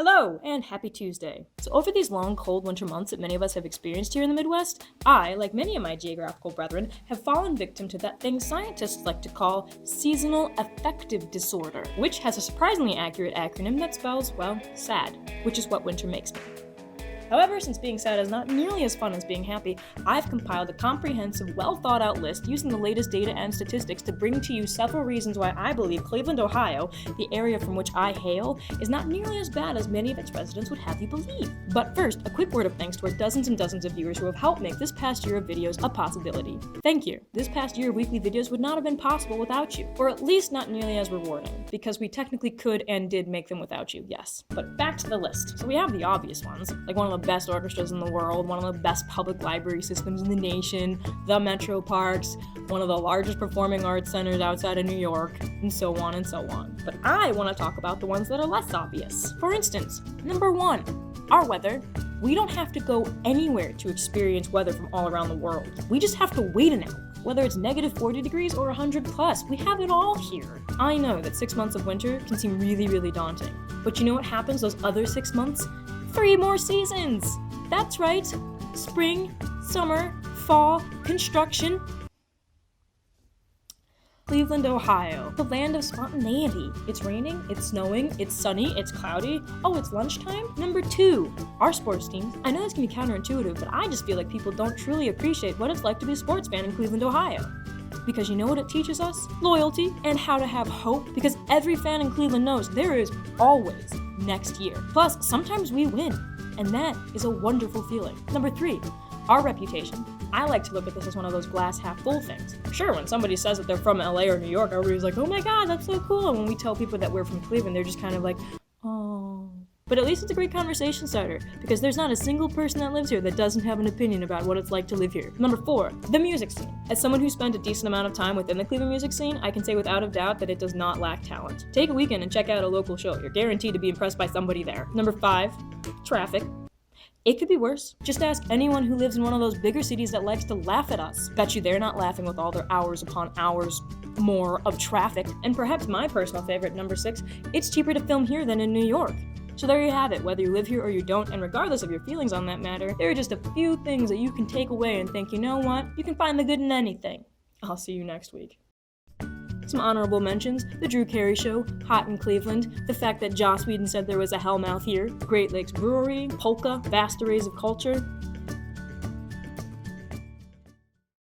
Hello, and happy Tuesday. So over these long, cold winter months that many of us have experienced here in the Midwest, I, like many of my geographical brethren, have fallen victim to that thing scientists like to call seasonal affective disorder, which has a surprisingly accurate acronym that spells, well, sad, which is what winter makes me. However, since being sad is not nearly as fun as being happy, I've compiled a comprehensive, well-thought-out list using the latest data and statistics to bring to you several reasons why I believe Cleveland, Ohio, the area from which I hail, is not nearly as bad as many of its residents would have you believe. But first, a quick word of thanks to our dozens and dozens of viewers who have helped make this past year of videos a possibility. Thank you. This past year of weekly videos would not have been possible without you, or at least not nearly as rewarding, because we technically could and did make them without you, yes. But back to the list. So we have the obvious ones, like one of the best orchestras in the world, one of the best public library systems in the nation, the metro parks, one of the largest performing arts centers outside of New York, and so on and so on. But I want to talk about the ones that are less obvious. For instance, number 1, our weather. We don't have to go anywhere to experience weather from all around the world. We just have to wait an hour. Whether it's negative 40 degrees or 100 plus, we have it all here. I know that 6 months of winter can seem really, really daunting. But you know what happens those other 6 months? 3 more seasons! That's right, spring, summer, fall, construction. Cleveland, Ohio, the land of spontaneity. It's raining, it's snowing, it's sunny, it's cloudy. Oh, it's lunchtime? Number 2, our sports teams. I know this can be counterintuitive, but I just feel like people don't truly appreciate what it's like to be a sports fan in Cleveland, Ohio. Because you know what it teaches us? Loyalty and how to have hope, because every fan in Cleveland knows there is always next year. Plus, sometimes we win. And that is a wonderful feeling. Number 3, our reputation. I like to look at this as one of those glass half full things. Sure, when somebody says that they're from LA or New York, everybody's like, oh my god, that's so cool. And when we tell people that we're from Cleveland, they're just kind of like, oh. But at least it's a great conversation starter, because there's not a single person that lives here that doesn't have an opinion about what it's like to live here. Number 4, the music scene. As someone who spent a decent amount of time within the Cleveland music scene, I can say without a doubt that it does not lack talent. Take a weekend and check out a local show. You're guaranteed to be impressed by somebody there. Number 5, traffic. It could be worse. Just ask anyone who lives in one of those bigger cities that likes to laugh at us. Bet you they're not laughing with all their hours upon hours more of traffic. And perhaps my personal favorite, number 6, it's cheaper to film here than in New York. So there you have it, whether you live here or you don't, and regardless of your feelings on that matter, there are just a few things that you can take away and think, you know what, you can find the good in anything. I'll see you next week. Some honorable mentions: the Drew Cary Show, Hot in Cleveland, the fact that Joss Whedon said there was a hellmouth here, Great Lakes Brewery, Polka, vast arrays of culture.